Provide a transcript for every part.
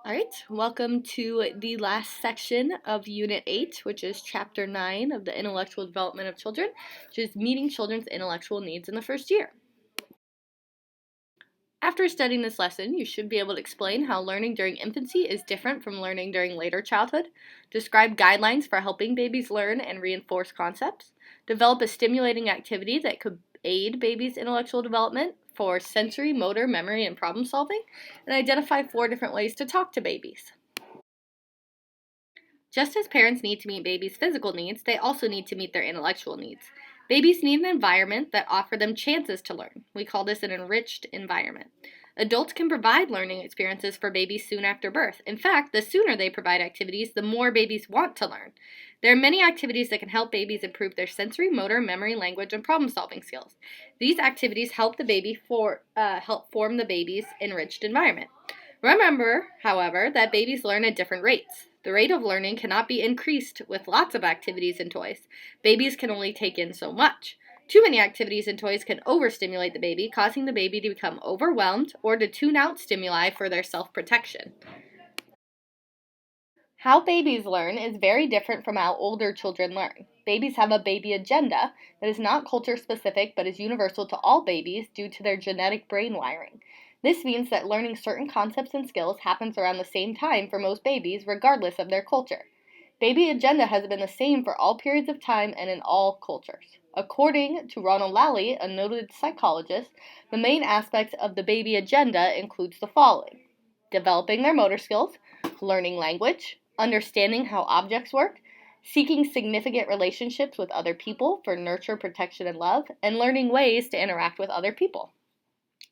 All right, welcome to the last section of Unit 8, which is Chapter 9 of the Intellectual Development of Children, which is meeting children's intellectual needs in the first year. After studying this lesson, you should be able to explain how learning during infancy is different from learning during later childhood, describe guidelines for helping babies learn and reinforce concepts, develop a stimulating activity that could aid babies' intellectual development for sensory, motor, memory, and problem solving, and identify 4 different ways to talk to babies. Just as parents need to meet babies' physical needs, they also need to meet their intellectual needs. Babies need an environment that offers them chances to learn. We call this an enriched environment. Adults can provide learning experiences for babies soon after birth. In fact, the sooner they provide activities, the more babies want to learn. There are many activities that can help babies improve their sensory, motor, memory, language, and problem-solving skills. These activities help help form the baby's enriched environment. Remember, however, that babies learn at different rates. The rate of learning cannot be increased with lots of activities and toys. Babies can only take in so much. Too many activities and toys can overstimulate the baby, causing the baby to become overwhelmed or to tune out stimuli for their self-protection. How babies learn is very different from how older children learn. Babies have a baby agenda that is not culture specific but is universal to all babies due to their genetic brain wiring. This means that learning certain concepts and skills happens around the same time for most babies, regardless of their culture. Baby agenda has been the same for all periods of time and in all cultures. According to Ronald Lally, a noted psychologist, the main aspects of the baby agenda includes the following: developing their motor skills, learning language, understanding how objects work, seeking significant relationships with other people for nurture, protection, and love, and learning ways to interact with other people.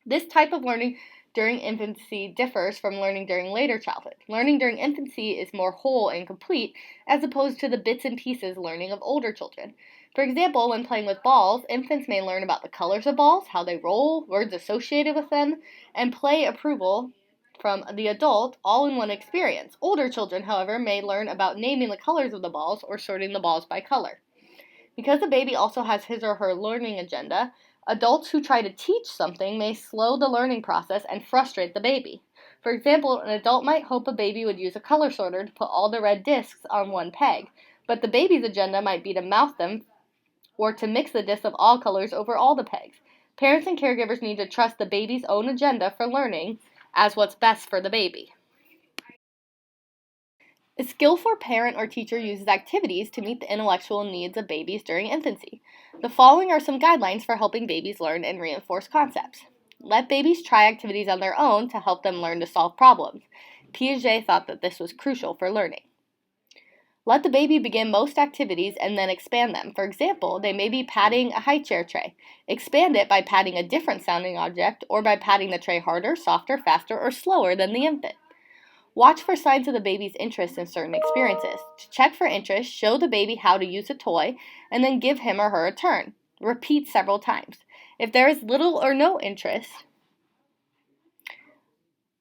This type of learning during infancy differs from learning during later childhood. Learning during infancy is more whole and complete, as opposed to the bits and pieces learning of older children. For example, when playing with balls, infants may learn about the colors of balls, how they roll, words associated with them, and play approval from the adult all in one experience. Older children, however, may learn about naming the colors of the balls or sorting the balls by color. Because the baby also has his or her learning agenda, adults who try to teach something may slow the learning process and frustrate the baby. For example, an adult might hope a baby would use a color sorter to put all the red discs on one peg, but the baby's agenda might be to mouth them or to mix the discs of all colors over all the pegs. Parents and caregivers need to trust the baby's own agenda for learning as what's best for the baby. A skillful parent or teacher uses activities to meet the intellectual needs of babies during infancy. The following are some guidelines for helping babies learn and reinforce concepts. Let babies try activities on their own to help them learn to solve problems. Piaget thought that this was crucial for learning. Let the baby begin most activities and then expand them. For example, they may be patting a high chair tray. Expand it by patting a different sounding object or by patting the tray harder, softer, faster, or slower than the infant. Watch for signs of the baby's interest in certain experiences. To check for interest, show the baby how to use a toy and then give him or her a turn. Repeat several times. If there is little or no interest,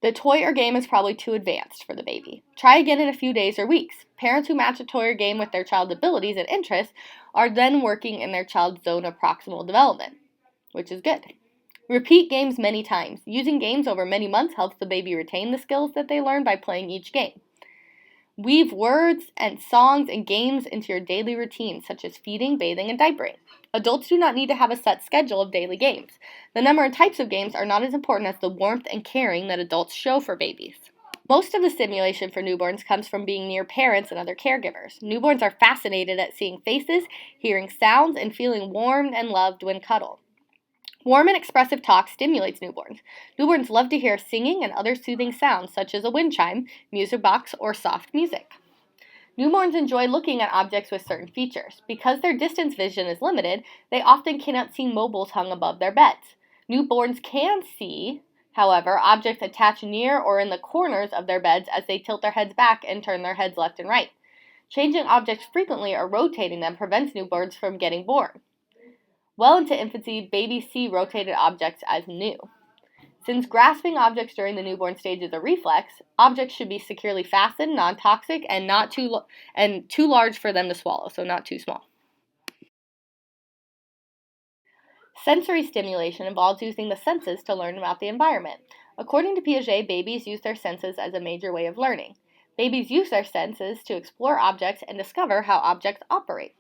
the toy or game is probably too advanced for the baby. Try again in a few days or weeks. Parents who match a toy or game with their child's abilities and interests are then working in their child's zone of proximal development, which is good. Repeat games many times. Using games over many months helps the baby retain the skills that they learn by playing each game. Weave words and songs and games into your daily routine, such as feeding, bathing, and diapering. Adults do not need to have a set schedule of daily games. The number and types of games are not as important as the warmth and caring that adults show for babies. Most of the stimulation for newborns comes from being near parents and other caregivers. Newborns are fascinated at seeing faces, hearing sounds, and feeling warmed and loved when cuddled. Warm and expressive talk stimulates newborns. Newborns love to hear singing and other soothing sounds, such as a wind chime, music box, or soft music. Newborns enjoy looking at objects with certain features. Because their distance vision is limited, they often cannot see mobiles hung above their beds. Newborns can see, however, objects attached near or in the corners of their beds as they tilt their heads back and turn their heads left and right. Changing objects frequently or rotating them prevents newborns from getting bored. Well into infancy, babies see rotated objects as new. Since grasping objects during the newborn stage is a reflex, objects should be securely fastened, non-toxic, and too large for them to swallow, so not too small. Sensory stimulation involves using the senses to learn about the environment. According to Piaget, babies use their senses as a major way of learning. Babies use their senses to explore objects and discover how objects operate.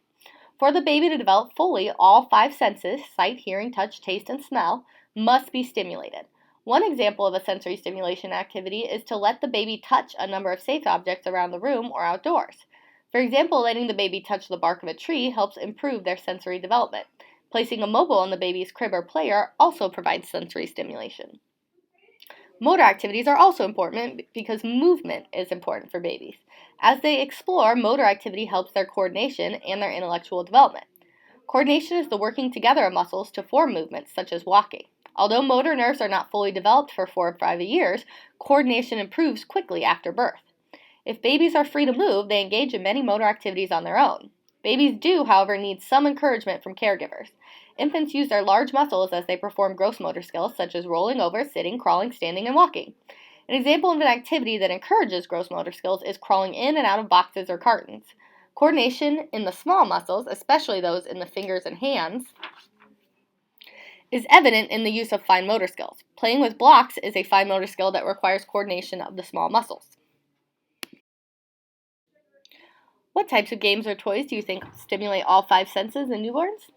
For the baby to develop fully, all 5 senses, sight, hearing, touch, taste, and smell, must be stimulated. One example of a sensory stimulation activity is to let the baby touch a number of safe objects around the room or outdoors. For example, letting the baby touch the bark of a tree helps improve their sensory development. Placing a mobile on the baby's crib or player also provides sensory stimulation. Motor activities are also important because movement is important for babies. As they explore, motor activity helps their coordination and their intellectual development. Coordination is the working together of muscles to form movements, such as walking. Although motor nerves are not fully developed for 4 or 5 years, coordination improves quickly after birth. If babies are free to move, they engage in many motor activities on their own. Babies do, however, need some encouragement from caregivers. Infants use their large muscles as they perform gross motor skills such as rolling over, sitting, crawling, standing, and walking. An example of an activity that encourages gross motor skills is crawling in and out of boxes or cartons. Coordination in the small muscles, especially those in the fingers and hands, is evident in the use of fine motor skills. Playing with blocks is a fine motor skill that requires coordination of the small muscles. What types of games or toys do you think stimulate all 5 senses in newborns?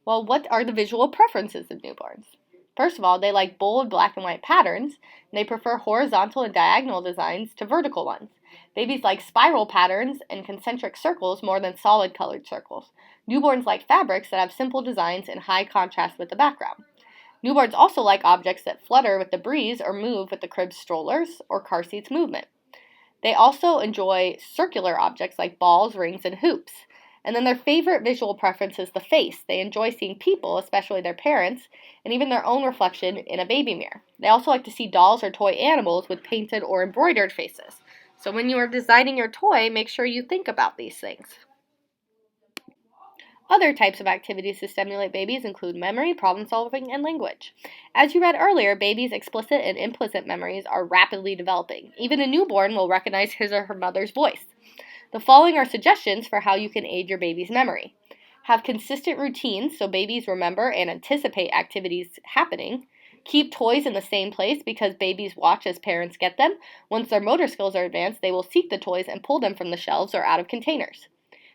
Well, what are the visual preferences of newborns? First of all, they like bold black and white patterns, and they prefer horizontal and diagonal designs to vertical ones. Babies like spiral patterns and concentric circles more than solid colored circles. Newborns like fabrics that have simple designs and high contrast with the background. Newborns also like objects that flutter with the breeze or move with the crib's strollers or car seats movement. They also enjoy circular objects like balls, rings, and hoops. And then their favorite visual preference is the face. They enjoy seeing people, especially their parents, and even their own reflection in a baby mirror. They also like to see dolls or toy animals with painted or embroidered faces. So when you are designing your toy, make sure you think about these things. Other types of activities to stimulate babies include memory, problem solving, and language. As you read earlier, babies' explicit and implicit memories are rapidly developing. Even a newborn will recognize his or her mother's voice. The following are suggestions for how you can aid your baby's memory. Have consistent routines so babies remember and anticipate activities happening. Keep toys in the same place because babies watch as parents get them. Once their motor skills are advanced, they will seek the toys and pull them from the shelves or out of containers.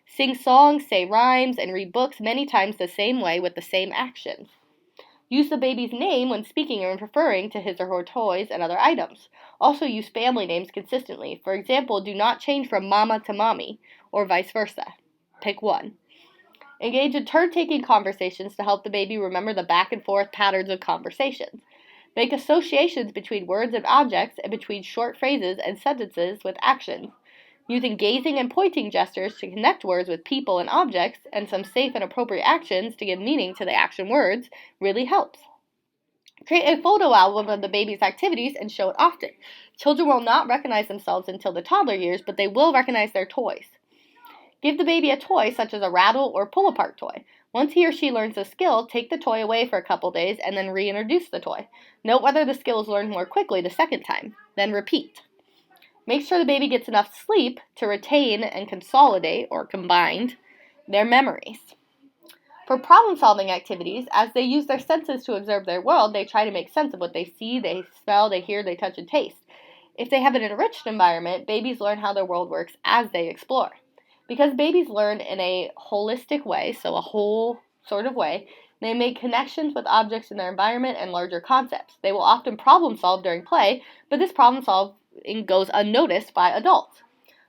Sing songs, say rhymes, and read books many times the same way with the same actions. Use the baby's name when speaking or referring to his or her toys and other items. Also use family names consistently. For example, do not change from mama to mommy, or vice versa. Pick one. Engage in turn-taking conversations to help the baby remember the back and forth patterns of conversations. Make associations between words and objects and between short phrases and sentences with actions. Using gazing and pointing gestures to connect words with people and objects, and some safe and appropriate actions to give meaning to the action words really helps. Create a photo album of the baby's activities and show it often. Children will not recognize themselves until the toddler years, but they will recognize their toys. Give the baby a toy such as a rattle or pull-apart toy. Once he or she learns the skill, take the toy away for a couple days and then reintroduce the toy. Note whether the skill is learned more quickly the second time. Then repeat. Make sure the baby gets enough sleep to retain and consolidate, or combine, their memories. For problem-solving activities, as they use their senses to observe their world, they try to make sense of what they see, they smell, they hear, they touch, and taste. If they have an enriched environment, babies learn how their world works as they explore. Because babies learn in a holistic way, so a whole sort of way, they make connections with objects in their environment and larger concepts. They will often problem-solve during play, but this problem-solving goes unnoticed by adults.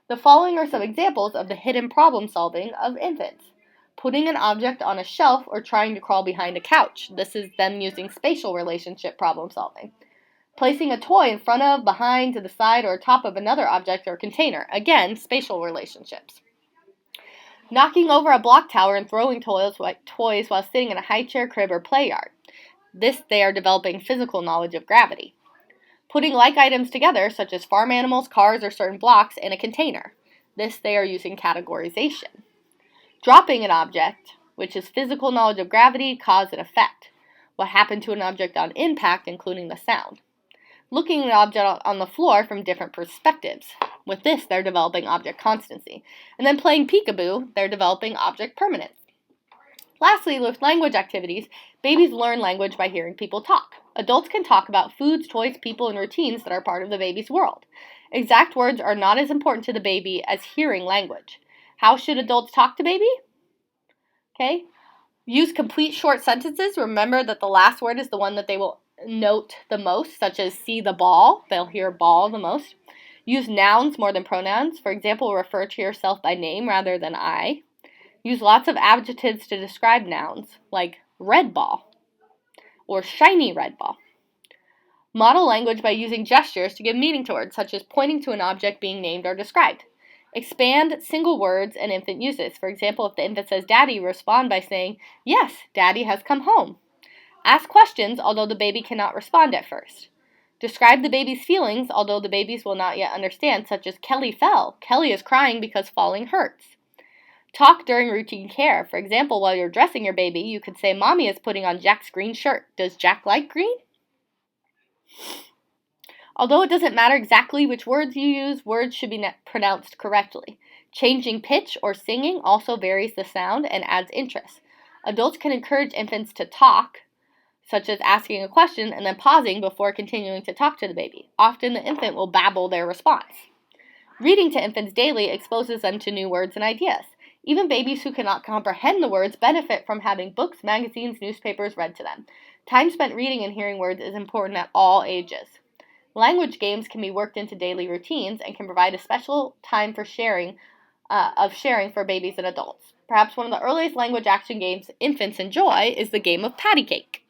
The following are some examples of the hidden problem-solving of infants. Putting an object on a shelf or trying to crawl behind a couch. This is them using spatial relationship problem-solving. Placing a toy in front of, behind, to the side, or top of another object or container. Again, spatial relationships. Knocking over a block tower and throwing toys while sitting in a high chair, crib, or play yard. This, they are developing physical knowledge of gravity. Putting like items together, such as farm animals, cars, or certain blocks, in a container. This, they are using categorization. Dropping an object, which is physical knowledge of gravity, cause, and effect. What happened to an object on impact, including the sound. Looking at an object on the floor from different perspectives. With this, they're developing object constancy. And then playing peekaboo, they're developing object permanence. Lastly, with language activities, babies learn language by hearing people talk. Adults can talk about foods, toys, people, and routines that are part of the baby's world. Exact words are not as important to the baby as hearing language. How should adults talk to baby? Okay. Use complete short sentences. Remember that the last word is the one that they will note the most, such as see the ball. They'll hear ball the most. Use nouns more than pronouns. For example, refer to yourself by name rather than I. Use lots of adjectives to describe nouns, like red ball or shiny red ball. Model language by using gestures to give meaning to words, such as pointing to an object being named or described. Expand single words an infant uses. For example, if the infant says daddy, respond by saying, yes, daddy has come home. Ask questions, although the baby cannot respond at first. Describe the baby's feelings, although the babies will not yet understand, such as Kelly fell. Kelly is crying because falling hurts. Talk during routine care. For example, while you're dressing your baby, you could say, Mommy is putting on Jack's green shirt. Does Jack like green? Although it doesn't matter exactly which words you use, words should be pronounced correctly. Changing pitch or singing also varies the sound and adds interest. Adults can encourage infants to talk, such as asking a question and then pausing before continuing to talk to the baby. Often the infant will babble their response. Reading to infants daily exposes them to new words and ideas. Even babies who cannot comprehend the words benefit from having books, magazines, newspapers read to them. Time spent reading and hearing words is important at all ages. Language games can be worked into daily routines and can provide a special time for sharing for babies and adults. Perhaps one of the earliest language action games infants enjoy is the game of patty cake.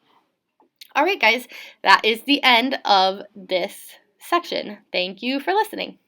All right, guys, that is the end of this section. Thank you for listening.